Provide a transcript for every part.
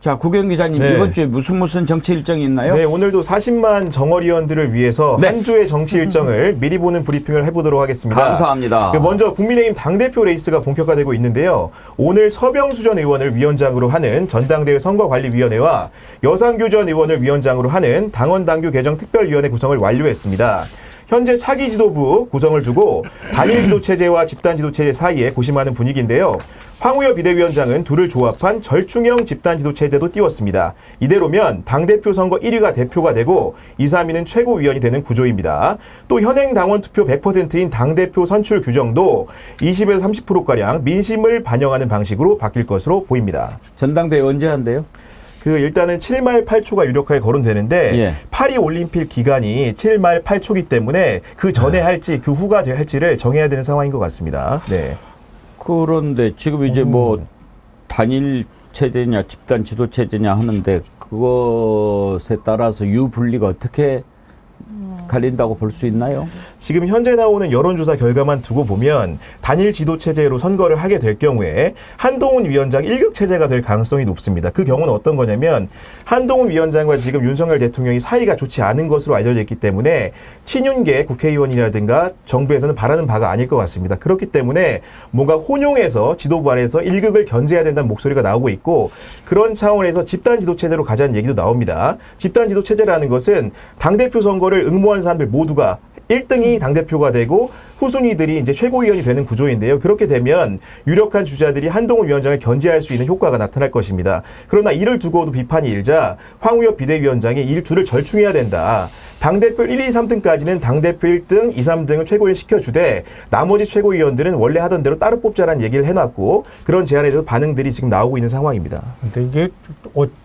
자, 구경 기자님 네. 이번 주에 무슨 정치 일정이 있나요? 네, 오늘도 40만 정어리원들을 위해서 네. 한 주의 정치 일정을 미리 보는 브리핑을 해보도록 하겠습니다. 감사합니다. 먼저 국민의힘 당대표 레이스가 본격화되고 있는데요. 오늘 서병수 전 의원을 위원장으로 하는 전당대회 선거관리위원회와 여상규 전 의원을 위원장으로 하는 당원당규 개정 특별위원회 구성을 완료했습니다. 현재 차기 지도부 구성을 두고 단일 지도 체제와 집단 지도 체제 사이에 고심하는 분위기인데요. 황우여 비대위원장은 둘을 조합한 절충형 집단 지도 체제도 띄웠습니다. 이대로면 당대표 선거 1위가 대표가 되고 2, 3위는 최고위원이 되는 구조입니다. 또 현행 당원 투표 100%인 당대표 선출 규정도 20에서 30%가량 민심을 반영하는 방식으로 바뀔 것으로 보입니다. 전당대회 언제 한대요? 일단은 7말 8초가 유력하게 거론되는데 예. 파리 올림픽 기간이 7말 8초기 때문에 그 전에 할지 그 후가 할지를 정해야 되는 상황인 것 같습니다. 네. 그런데 지금 이제 뭐 단일 체제냐 집단 지도 체제냐 하는데 그것에 따라서 유불리가 어떻게 갈린다고 볼 수 있나요? 지금 현재 나오는 여론조사 결과만 두고 보면 단일 지도 체제로 선거를 하게 될 경우에 한동훈 위원장 1급 체제가 될 가능성이 높습니다. 그 경우는 어떤 거냐면 한동훈 위원장과 지금 윤석열 대통령이 사이가 좋지 않은 것으로 알려져 있기 때문에 친윤계 국회의원이라든가 정부에서는 바라는 바가 아닐 것 같습니다. 그렇기 때문에 뭔가 혼용해서 지도부 안에서 1극을 견제해야 된다는 목소리가 나오고 있고 그런 차원에서 집단 지도 체제로 가자는 얘기도 나옵니다. 집단 지도 체제라는 것은 당대표 선거를 응모한 사람들 모두가 1등이 당대표가 되고 후순위들이 이제 최고위원이 되는 구조인데요. 그렇게 되면 유력한 주자들이 한동훈 위원장을 견제할 수 있는 효과가 나타날 것입니다. 그러나 이를 두고도 비판이 일자 황우여 비대위원장이 이 둘을 절충해야 된다. 당대표 1, 2, 3등까지는 당대표 1등, 2, 3등을 최고위원 시켜주되 나머지 최고위원들은 원래 하던 대로 따로 뽑자라는 얘기를 해놨고 그런 제안에 대해서 반응들이 지금 나오고 있는 상황입니다. 근데 이게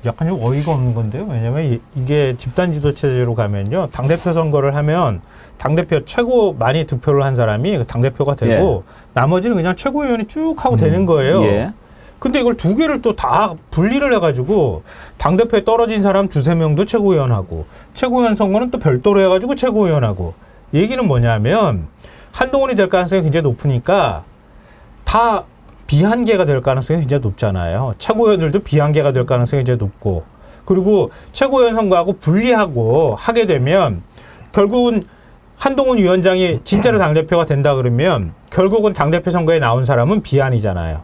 약간 좀 어이가 없는 건데요. 왜냐면 이게 집단 지도 체제로 가면요. 당대표 선거를 하면 당대표 최고 많이 득표를 한 사람이 당대표가 되고 나머지는 그냥 최고위원이 쭉 하고 되는 거예요. 예. 근데 이걸 두 개를 또 다 분리를 해가지고 당대표에 떨어진 사람 두세 명도 최고위원하고 최고위원 선거는 또 별도로 해가지고 최고위원하고 얘기는 뭐냐면 한동훈이 될 가능성이 굉장히 높으니까 다 비한계가 될 가능성이 굉장히 높잖아요. 최고위원들도 비한계가 될 가능성이 굉장히 높고 그리고 최고위원 선거하고 분리하고 하게 되면 결국은 한동훈 위원장이 진짜로 당대표가 된다 그러면 결국은 당대표 선거에 나온 사람은 비한이잖아요.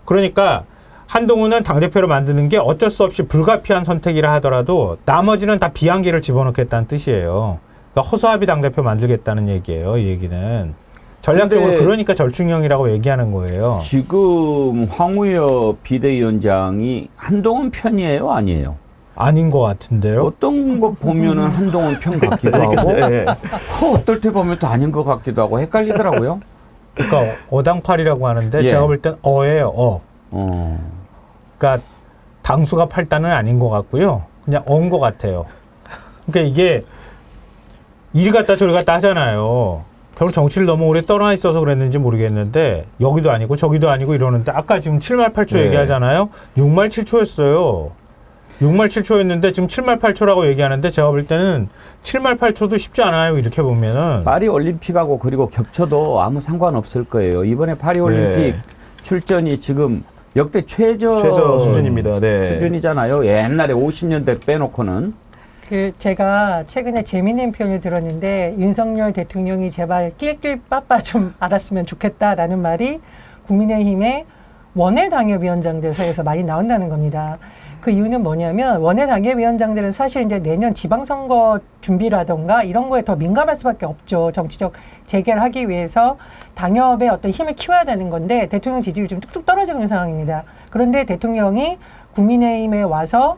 그러니까 한동훈은 당대표를 만드는 게 어쩔 수 없이 불가피한 선택이라 하더라도 나머지는 다 비한계를 집어넣겠다는 뜻이에요. 그러니까 허수아비 당대표 만들겠다는 얘기예요. 이 얘기는. 전략적으로 그러니까 절충형이라고 얘기하는 거예요. 지금 황우여 비대위원장이 한동훈 편이에요? 아니에요? 아닌 것 같은데요. 어떤 거 보면은 한동훈 편 같기도 하고 어떨 때 보면 또 아닌 것 같기도 하고 헷갈리더라고요. 그러니까 어당팔이라고 하는데 예. 제가 볼 땐 어예요. 그러니까 당수가 8단은 아닌 것 같고요. 그냥 어인 것 같아요. 그러니까 이게 이리 갔다 저리 갔다 하잖아요. 결국 정치를 너무 오래 떠나 있어서 그랬는지 모르겠는데 여기도 아니고 저기도 아니고 이러는데 아까 지금 7말 8초 얘기하잖아요. 6말 7초였어요. 6말 7초였는데 지금 7말 8초라고 얘기하는데 제가 볼 때는 7말 8초도 쉽지 않아요. 이렇게 보면은. 파리 올림픽하고 그리고 겹쳐도 아무 상관없을 거예요. 이번에 파리 올림픽 출전이 지금 역대 최저 수준입니다. 네. 수준이잖아요. 옛날에 50년대 빼놓고는. 제가 최근에 재미있는 표현을 들었는데 윤석열 대통령이 제발 낄낄 빠빠 좀 알았으면 좋겠다라는 말이 국민의힘의 원외당협위원장들 사이에서 많이 나온다는 겁니다. 그 이유는 뭐냐면 원외당협위원장들은 사실 이제 내년 지방선거 준비라던가 이런 거에 더 민감할 수밖에 없죠. 정치적 재개를 하기 위해서 당협의 어떤 힘을 키워야 되는 건데 대통령 지지율이 좀 뚝뚝 떨어지고 있는 상황입니다. 그런데 대통령이 국민의힘에 와서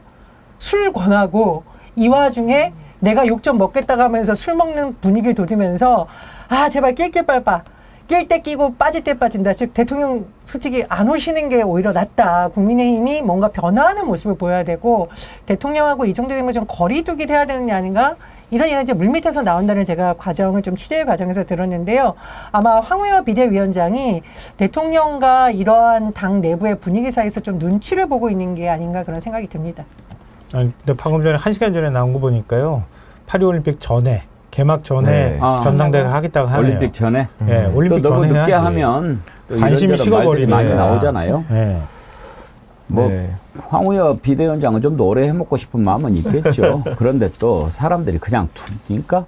술 권하고 이 와중에 내가 욕 좀 먹겠다고 하면서 술 먹는 분위기를 돋우면서 아 제발 낄낄 빨빠 낄 때 끼고 빠질 때 빠진다. 즉 대통령 솔직히 안 오시는 게 오히려 낫다. 국민의힘이 뭔가 변화하는 모습을 보여야 되고 대통령하고 이 정도 되면 좀 거리 두기를 해야 되는 게 아닌가? 이런 얘기가 이제 물밑에서 나온다는 제가 과정을 좀 취재 과정에서 들었는데요. 아마 황우여 비대위원장이 대통령과 이러한 당 내부의 분위기 사이에서 좀 눈치를 보고 있는 게 아닌가 그런 생각이 듭니다. 아니, 근데 방금 전에 1시간 전에 나온 거 보니까요. 파리올림픽 전에 개막 전에 전당대회를 하겠다고 하네요. 올림픽 전에? 네, 올림픽 또 너무 전에 늦게 해야지. 하면 또 관심이 이런저런 말들이 식어버리네. 많이 나오잖아요. 네. 뭐 네. 황우여 비대위원장은 좀 더 오래 해먹고 싶은 마음은 있겠죠. 그런데 또 사람들이 그냥 두니까.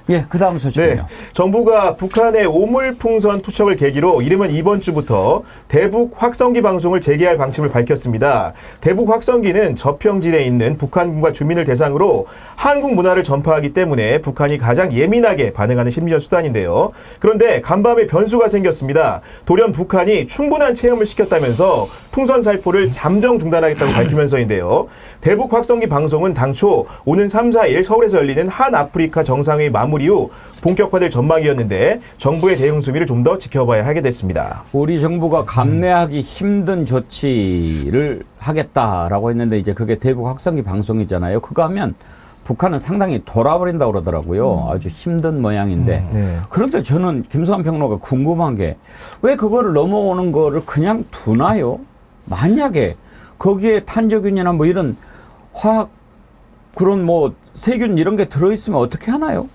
예, 그 다음 소식은요. 네, 정부가 북한의 오물풍선 투척을 계기로 이르면 이번 주부터 대북 확성기 방송을 재개할 방침을 밝혔습니다. 대북 확성기는 저평지대에 있는 북한군과 주민을 대상으로 한국 문화를 전파하기 때문에 북한이 가장 예민하게 반응하는 심리전 수단인데요. 그런데 간밤에 변수가 생겼습니다. 돌연 북한이 충분한 체험을 시켰다면서 풍선 살포를 잠정 중단하겠다고 밝히면서인데요. 대북 확성기 방송은 당초 오는 3, 4일 서울에서 열리는 한아프리카 정상회의 마무리 후 본격화될 전망이었는데 정부의 대응 수비를 좀 더 지켜봐야 하게 됐습니다. 우리 정부가 감내하기 힘든 조치를 하겠다라고 했는데 이제 그게 대북 확성기 방송이잖아요. 그거 하면 북한은 상당히 돌아버린다고 그러더라고요. 아주 힘든 모양인데. 네. 그런데 저는 김수환 평론가 궁금한 게 왜 그거를 넘어오는 거를 그냥 두나요? 만약에 거기에 탄저균이나 뭐 이런 화학 그런 뭐 세균 이런 게 들어있으면 어떻게 하나요?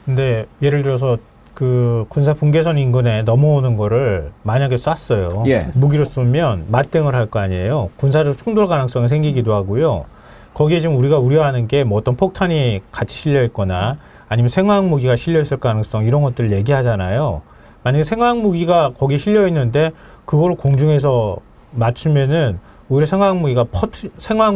근데 예를 들어서 그 군사 분계선 인근에 넘어오는 거를 만약에 쐈어요. 예. 무기로 쏘면 맞대응을 할 거 아니에요. 군사적 충돌 가능성이 생기기도 하고요. 거기에 지금 우리가 우려하는 게 뭐 어떤 폭탄이 같이 실려 있거나 아니면 생화학 무기가 실려 있을 가능성 이런 것들을 얘기하잖아요. 만약에 생화학 무기가 거기 실려 있는데 그걸 공중에서 맞추면은 오히려 생화학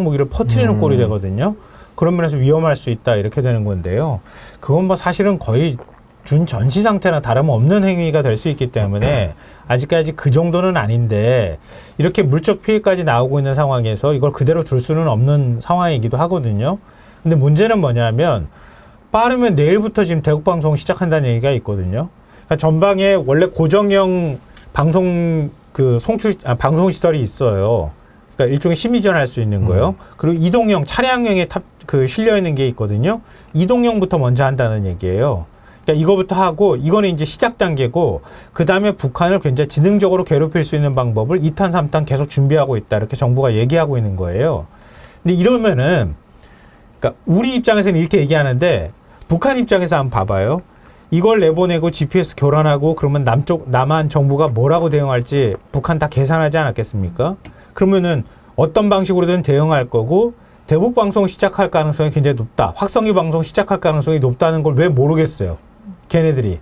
무기를 퍼뜨리는 꼴이 되거든요. 그런 면에서 위험할 수 있다 이렇게 되는 건데요. 그건 뭐 사실은 거의 준전시 상태나 다름없는 행위가 될 수 있기 때문에 아직까지 그 정도는 아닌데 이렇게 물적 피해까지 나오고 있는 상황에서 이걸 그대로 둘 수는 없는 상황이기도 하거든요. 근데 문제는 뭐냐면 빠르면 내일부터 지금 대국방송 시작한다는 얘기가 있거든요. 그러니까 전방에 원래 고정형 방송 방송 시설이 있어요. 그러니까 일종의 심의전 할 수 있는 거예요. 그리고 이동형 차량형에 실려 있는 게 있거든요. 이동형부터 먼저 한다는 얘기예요. 그러니까 이거부터 하고 이거는 이제 시작 단계고 그 다음에 북한을 굉장히 지능적으로 괴롭힐 수 있는 방법을 2탄, 3탄 계속 준비하고 있다. 이렇게 정부가 얘기하고 있는 거예요. 근데 이러면은 그러니까 우리 입장에서는 이렇게 얘기하는데 북한 입장에서 한번 봐봐요. 이걸 내보내고 GPS 교란하고 그러면 남한 정부가 뭐라고 대응할지 북한 다 계산하지 않았겠습니까? 그러면은 어떤 방식으로든 대응할 거고 대북 방송 시작할 가능성이 굉장히 높다. 확성기 방송 시작할 가능성이 높다는 걸 왜 모르겠어요. 걔네들이.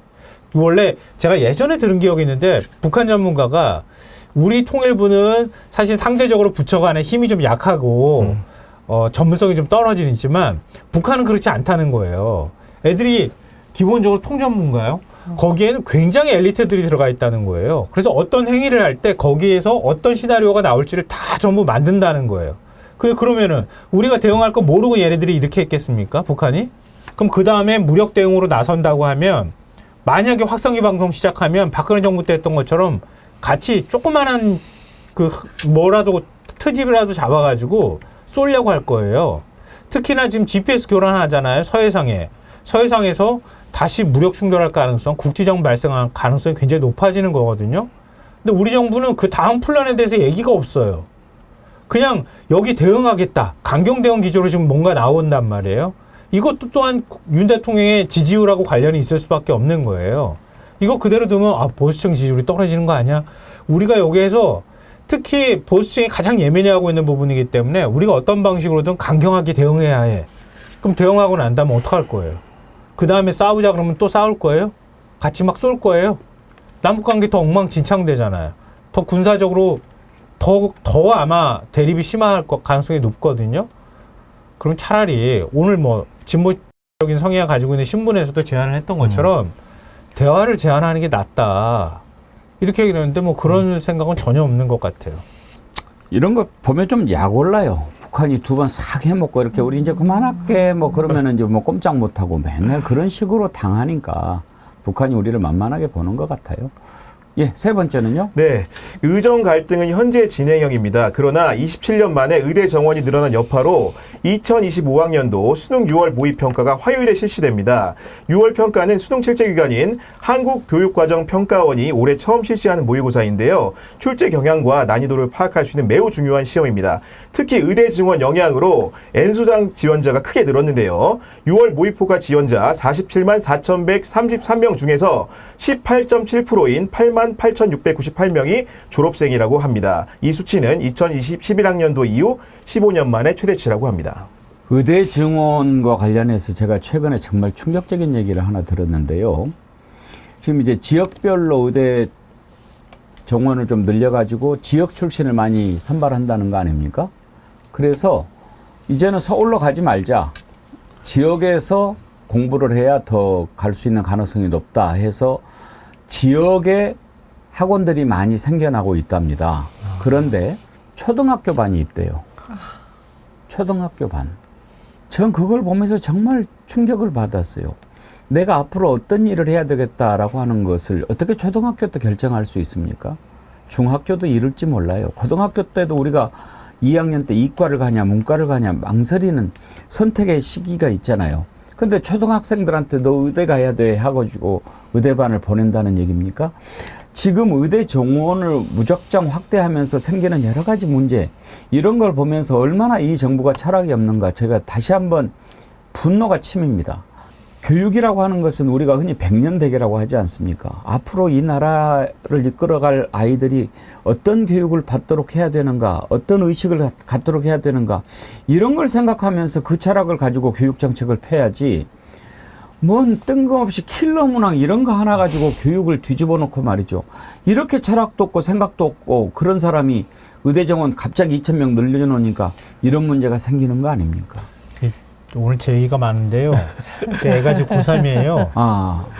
원래 제가 예전에 들은 기억이 있는데 북한 전문가가 우리 통일부는 사실 상대적으로 부처 간에 힘이 좀 약하고 전문성이 좀 떨어지지만 북한은 그렇지 않다는 거예요. 애들이 기본적으로 통전문가요. 거기에는 굉장히 엘리트들이 들어가 있다는 거예요. 그래서 어떤 행위를 할 때 거기에서 어떤 시나리오가 나올지를 다 전부 만든다는 거예요. 그러면은 우리가 대응할 거 모르고 얘네들이 이렇게 했겠습니까? 북한이? 그럼 그 다음에 무력 대응으로 나선다고 하면 만약에 확성기 방송 시작하면 박근혜 정부 때 했던 것처럼 같이 조그만한 뭐라도 트집이라도 잡아가지고 쏘려고 할 거예요. 특히나 지금 GPS 교란하잖아요. 서해상에서 다시 무력 충돌할 가능성, 국지정 발생할 가능성이 굉장히 높아지는 거거든요. 근데 우리 정부는 그 다음 플랜에 대해서 얘기가 없어요. 그냥 여기 대응하겠다. 강경 대응 기조로 지금 뭔가 나온단 말이에요. 이것도 또한 윤 대통령의 지지율하고 관련이 있을 수밖에 없는 거예요. 이거 그대로 두면 보수층 지지율이 떨어지는 거 아니야? 우리가 여기에서 특히 보수층이 가장 예민해하고 있는 부분이기 때문에 우리가 어떤 방식으로든 강경하게 대응해야 해. 그럼 대응하고 난 다음에 어떡할 거예요? 그 다음에 싸우자 그러면 또 싸울 거예요? 같이 막 쏠 거예요? 남북관계 더 엉망진창되잖아요. 더 군사적으로 더 아마 대립이 심화할 가능성이 높거든요. 그럼 차라리 오늘 뭐 진보적인 성향을 가지고 있는 신문에서도 제안을 했던 것처럼 대화를 제안하는 게 낫다. 이렇게 얘기했는데 뭐 그런 생각은 전혀 없는 것 같아요. 이런 거 보면 좀 약 올라요. 북한이 두 번 싹 해먹고 이렇게 우리 이제 그만할게 뭐 그러면은 이제 뭐 꼼짝 못하고 맨날 그런 식으로 당하니까 북한이 우리를 만만하게 보는 것 같아요. 예, 세 번째는요? 네. 의정 갈등은 현재 진행형입니다. 그러나 27년 만에 의대 정원이 늘어난 여파로 2025학년도 수능 6월 모의평가가 화요일에 실시됩니다. 6월 평가는 수능 실제기관인 한국교육과정평가원이 올해 처음 실시하는 모의고사인데요. 출제 경향과 난이도를 파악할 수 있는 매우 중요한 시험입니다. 특히 의대 증원 영향으로 N수당 지원자가 크게 늘었는데요. 6월 모의포가 지원자 47만 4,133명 중에서 18.7%인 88,698명이 졸업생이라고 합니다. 이 수치는 2021학년도 이후 15년 만에 최대치라고 합니다. 의대 증원과 관련해서 제가 최근에 정말 충격적인 얘기를 하나 들었는데요. 지금 이제 지역별로 의대 정원을 좀 늘려가지고 지역 출신을 많이 선발한다는 거 아닙니까? 그래서 이제는 서울로 가지 말자. 지역에서 공부를 해야 더 갈 수 있는 가능성이 높다 해서 지역에 학원들이 많이 생겨나고 있답니다. 그런데 초등학교 반이 있대요. 초등학교 반. 전 그걸 보면서 정말 충격을 받았어요. 내가 앞으로 어떤 일을 해야 되겠다라고 하는 것을 어떻게 초등학교 때 결정할 수 있습니까? 중학교도 이럴지 몰라요. 고등학교 때도 우리가 2학년 때 이과를 가냐 문과를 가냐 망설이는 선택의 시기가 있잖아요. 근데 초등학생들한테 너 의대 가야 돼 하고 의대반을 보낸다는 얘기입니까? 지금 의대 정원을 무작정 확대하면서 생기는 여러 가지 문제, 이런 걸 보면서 얼마나 이 정부가 철학이 없는가 제가 다시 한번 분노가 치밉니다. 교육이라고 하는 것은 우리가 흔히 백년대계라고 하지 않습니까? 앞으로 이 나라를 이끌어갈 아이들이 어떤 교육을 받도록 해야 되는가, 어떤 의식을 갖도록 해야 되는가, 이런 걸 생각하면서 그 철학을 가지고 교육정책을 펴야지, 뭔 뜬금없이 킬러 문항 이런 거 하나 가지고 교육을 뒤집어 놓고 말이죠. 이렇게 철학도 없고 생각도 없고 그런 사람이 의대 정원 갑자기 2,000명 늘려놓으니까 이런 문제가 생기는 거 아닙니까? 오늘 제 얘기가 많은데요. 제 애가 지금 고3이에요.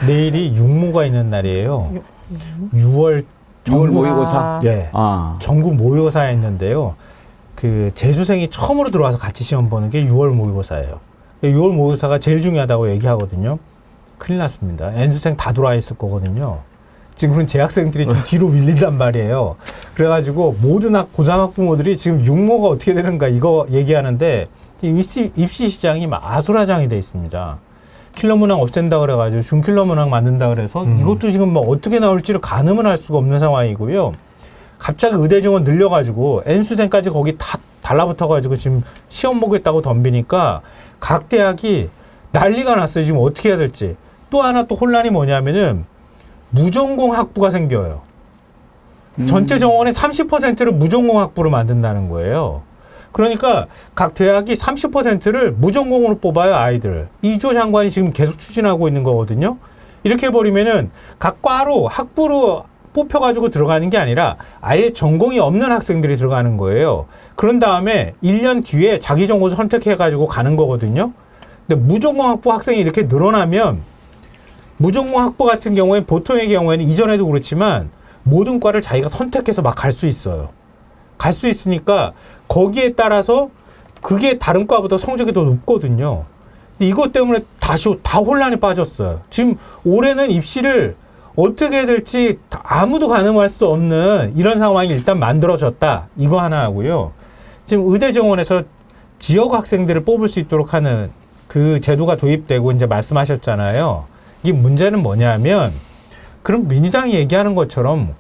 내일이 육모가 있는 날이에요. 6월 6월 모의고사? 네. 전국 모의고사에 있는데요. 그 재수생이 처음으로 들어와서 같이 시험 보는 게 6월 모의고사예요. 6월 모의고사가 제일 중요하다고 얘기하거든요. 큰일 났습니다. N수생 다 들어와 있을 거거든요. 지금은 재학생들이 좀 뒤로 밀린단 말이에요. 그래가지고 모든 고3 학부모들이 지금 육모가 어떻게 되는가 이거 얘기하는데 입시 시장이 막 아수라장이 돼 있습니다. 킬러 문항 없앤다 그래가지고 중킬러 문항 만든다 그래서 이것도 지금 뭐 어떻게 나올지를 가늠을 할 수가 없는 상황이고요. 갑자기 의대 정원 늘려가지고 N수생까지 거기 다 달라붙어가지고 지금 시험 보겠다고 덤비니까 각 대학이 난리가 났어요. 지금 어떻게 해야 될지. 또 하나 또 혼란이 뭐냐면은 무전공 학부가 생겨요. 전체 정원의 30%를 무전공 학부로 만든다는 거예요. 그러니까 각 대학이 30%를 무전공으로 뽑아요, 아이들. 이조 장관이 지금 계속 추진하고 있는 거거든요. 이렇게 해버리면은 각 과로 학부로 뽑혀가지고 들어가는 게 아니라 아예 전공이 없는 학생들이 들어가는 거예요. 그런 다음에 1년 뒤에 자기 전공을 선택해가지고 가는 거거든요. 근데 무전공 학부 학생이 이렇게 늘어나면 무전공 학부 같은 경우에 보통의 경우에는 이전에도 그렇지만 모든 과를 자기가 선택해서 막 갈 수 있어요. 갈 수 있으니까 거기에 따라서 그게 다른 과보다 성적이 더 높거든요. 이것 때문에 다시 다 혼란에 빠졌어요. 지금 올해는 입시를 어떻게 해야 될지 아무도 가늠할 수 없는 이런 상황이 일단 만들어졌다. 이거 하나 하고요. 지금 의대 정원에서 지역 학생들을 뽑을 수 있도록 하는 그 제도가 도입되고 이제 말씀하셨잖아요. 이 문제는 뭐냐면 그럼 민주당이 얘기하는 것처럼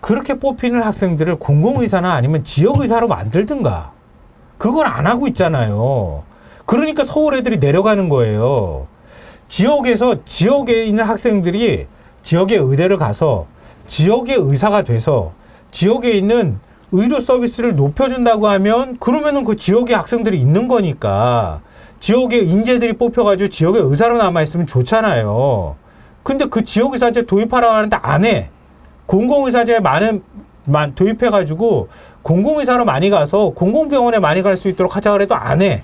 그렇게 뽑히는 학생들을 공공의사나 아니면 지역의사로 만들든가. 그걸 안 하고 있잖아요. 그러니까 서울 애들이 내려가는 거예요. 지역에서 지역에 있는 학생들이 지역의 의대를 가서 지역의 의사가 돼서 지역에 있는 의료 서비스를 높여준다고 하면 그러면은 그 지역의 학생들이 있는 거니까 지역의 인재들이 뽑혀가지고 지역의 의사로 남아있으면 좋잖아요. 근데 그 지역의사제 도입하라고 하는데 안 해. 공공의사제 도입해가지고 공공의사로 많이 가서 공공병원에 많이 갈 수 있도록 하자 그래도 안 해.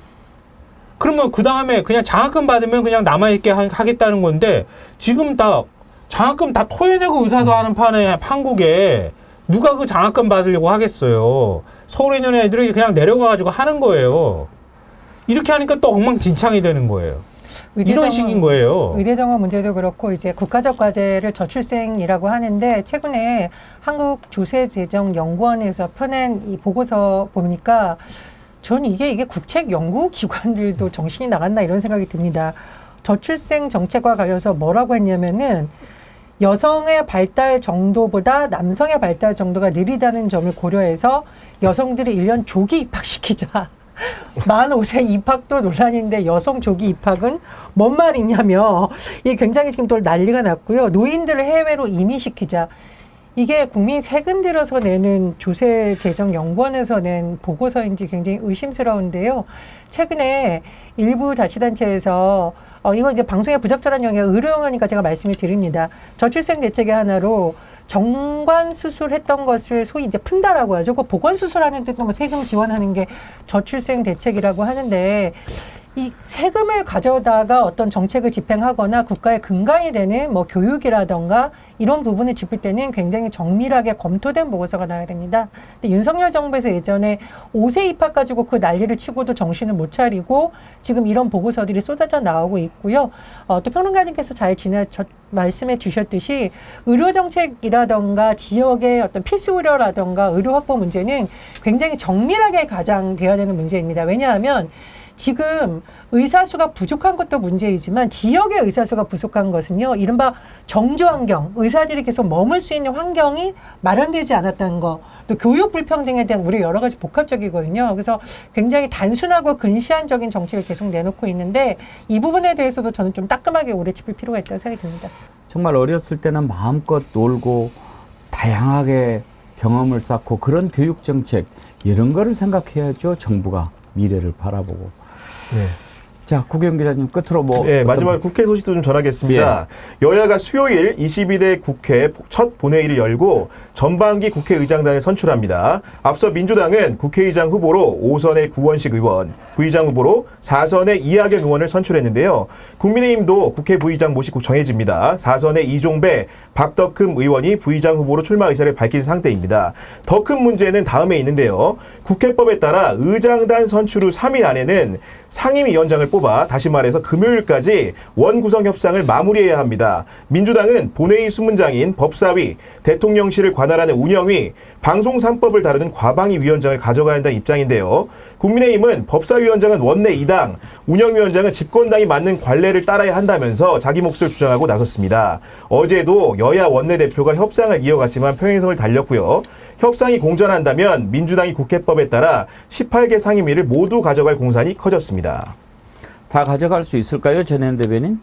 그러면 그 다음에 그냥 장학금 받으면 그냥 남아있게 하겠다는 건데 지금 다 장학금 다 토해내고 의사도 하는 판국에 누가 그 장학금 받으려고 하겠어요. 서울에 있는 애들이 그냥 내려가가지고 하는 거예요. 이렇게 하니까 또 엉망진창이 되는 거예요. 이런 식인 거예요. 의대 정원 문제도 그렇고 이제 국가적 과제를 저출생이라고 하는데 최근에 한국조세재정연구원에서 펴낸 이 보고서 보니까 전 이게 국책 연구 기관들도 정신이 나갔나 이런 생각이 듭니다. 저출생 정책과 관련해서 뭐라고 했냐면은 여성의 발달 정도보다 남성의 발달 정도가 느리다는 점을 고려해서 여성들이 1년 조기 입학시키자. 만 5세 입학도 논란인데 여성 조기 입학은 뭔 말이냐며 이게 굉장히 지금 또 난리가 났고요. 노인들을 해외로 이민시키자. 이게 국민 세금 들여서 내는 조세재정연구원에서 낸 보고서인지 굉장히 의심스러운데요. 최근에 일부 자치단체에서 이건 이제 방송에 부적절한 영역 의료용어니까 제가 말씀을 드립니다. 저출생 대책의 하나로 정관 수술했던 것을 소위 이제 푼다라고 하죠. 그 보건 수술하는 데도 뭐 세금 지원하는 게 저출생 대책이라고 하는데 이 세금을 가져다가 어떤 정책을 집행하거나 국가의 근간이 되는 뭐 교육이라던가 이런 부분을 짚을 때는 굉장히 정밀하게 검토된 보고서가 나와야 됩니다. 근데 윤석열 정부에서 예전에 5세 입학 가지고 그 난리를 치고도 정신을 못 차리고 지금 이런 보고서들이 쏟아져 나오고 있고요. 또 평론가님께서 잘 말씀해 주셨듯이 의료 정책이라던가 지역의 어떤 필수 의료라던가 의료 확보 문제는 굉장히 정밀하게 가장돼야 되는 문제입니다. 왜냐하면 지금 의사수가 부족한 것도 문제이지만 지역의 의사수가 부족한 것은요. 이른바 정주 환경, 의사들이 계속 머물 수 있는 환경이 마련되지 않았다는 거, 또 교육 불평등에 대한 우려 여러 가지 복합적이거든요. 그래서 굉장히 단순하고 근시안적인 정책을 계속 내놓고 있는데 이 부분에 대해서도 저는 좀 따끔하게 오래 짚을 필요가 있다고 생각이 듭니다. 정말 어렸을 때는 마음껏 놀고 다양하게 경험을 쌓고 그런 교육 정책 이런 거를 생각해야죠. 정부가 미래를 바라보고. 네. 자, 국영 기자님 끝으로 뭐. 네, 마지막 국회 소식도 좀 전하겠습니다. 여야가 수요일 22대 국회 첫 본회의를 열고 전반기 국회의장단을 선출합니다. 앞서 민주당은 국회의장 후보로 5선의 구원식 의원, 부의장 후보로 4선의 이하경 의원을 선출했는데요. 국민의힘도 국회 부의장 모시고 정해집니다. 4선의 이종배, 박덕흠 의원이 부의장 후보로 출마 의사를 밝힌 상태입니다. 더 큰 문제는 다음에 있는데요. 국회법에 따라 의장단 선출 후 3일 안에는 상임위원장을 뽑아 다시 말해서 금요일까지 원구성 협상을 마무리해야 합니다. 민주당은 본회의 수문장인 법사위, 대통령실을 관할하는 운영위, 방송 3법을 다루는 과방위 위원장을 가져가야 한다는 입장인데요. 국민의힘은 법사위원장은 원내 2당, 운영위원장은 집권당이 맞는 관례를 따라야 한다면서 자기 몫을 주장하고 나섰습니다. 어제도 여야 원내대표가 협상을 이어갔지만 평행선을 달렸고요. 협상이 공전한다면 민주당이 국회법에 따라 18개 상임위를 모두 가져갈 공산이 커졌습니다. 다 가져갈 수 있을까요, 전현 대변인?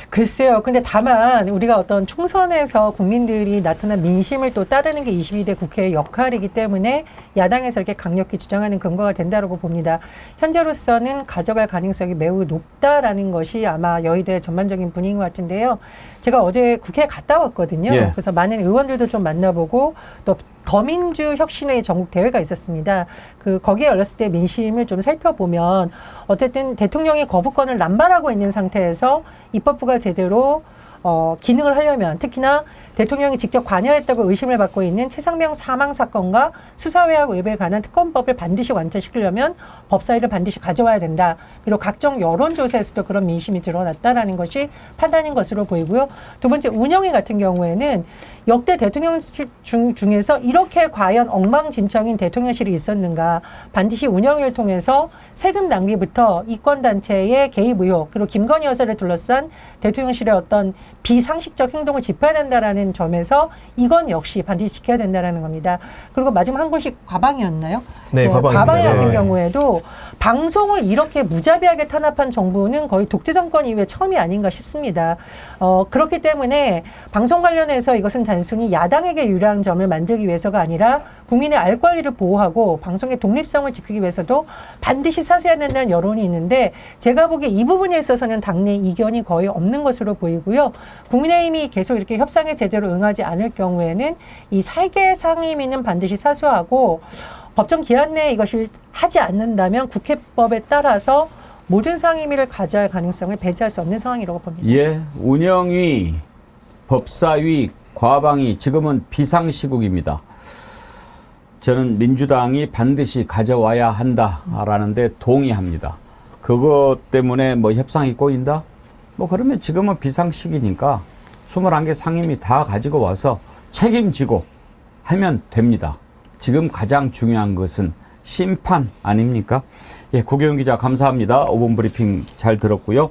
글쎄요. 근데 다만 우리가 어떤 총선에서 국민들이 나타난 민심을 또 따르는 게 22대 국회의 역할이기 때문에 야당에서 이렇게 강력히 주장하는 근거가 된다고 봅니다. 현재로서는 가져갈 가능성이 매우 높다라는 것이 아마 여의도의 전반적인 분위기인 것 같은데요. 제가 어제 국회에 갔다 왔거든요. 예. 그래서 많은 의원들도 좀 만나보고 또 더민주 혁신의 전국 대회가 있었습니다. 거기에 열렸을 때 민심을 좀 살펴보면 어쨌든 대통령이 거부권을 남발하고 있는 상태에서 입법부가 제대로 기능을 하려면 특히나 대통령이 직접 관여했다고 의심을 받고 있는 최상명 사망 사건과 수사외학 의혹에 관한 특검법을 반드시 완처시키려면 법사위를 반드시 가져와야 된다. 그리고 각종 여론조사에서도 그런 민심이 드러났다라는 것이 판단인 것으로 보이고요. 두 번째 운영위 같은 경우에는 역대 대통령실 중에서 이렇게 과연 엉망진창인 대통령실이 있었는가. 반드시 운영위를 통해서 세금 낭비부터 이권단체의 개입 의혹 그리고 김건희 여사를 둘러싼 대통령실의 어떤 비상식적 행동을 짚어야 된다라는 점에서 이건 역시 반드시 지켜야 된다라는 겁니다. 그리고 마지막 한 곳이 과방이었나요? 네, 과방입니다. 과방위 같은 네. 경우에도 방송을 이렇게 무자비하게 탄압한 정부는 거의 독재 정권 이후에 처음이 아닌가 싶습니다. 그렇기 때문에 방송 관련해서 이것은 단순히 야당에게 유리한 점을 만들기 위해서가 아니라 국민의 알 권리를 보호하고 방송의 독립성을 지키기 위해서도 반드시 사수해야 된다는 여론이 있는데 제가 보기에 이 부분에 있어서는 당내 이견이 거의 없는 것으로 보이고요. 국민의힘이 계속 이렇게 협상에 제대로 응하지 않을 경우에는 이 3개 상임위는 반드시 사수하고 법정 기한 내에 이것을 하지 않는다면 국회법에 따라서 모든 상임위를 가져야 할 가능성을 배제할 수 없는 상황이라고 봅니다. 예, 운영위, 법사위, 과방위 지금은 비상시국입니다. 저는 민주당이 반드시 가져와야 한다라는데 동의합니다. 그것 때문에 뭐 협상이 꼬인다? 뭐 그러면 지금은 비상시기니까 21개 상임위 다 가지고 와서 책임지고 하면 됩니다. 지금 가장 중요한 것은 심판 아닙니까? 예, 구경훈 기자 감사합니다. 5분 브리핑 잘 들었고요.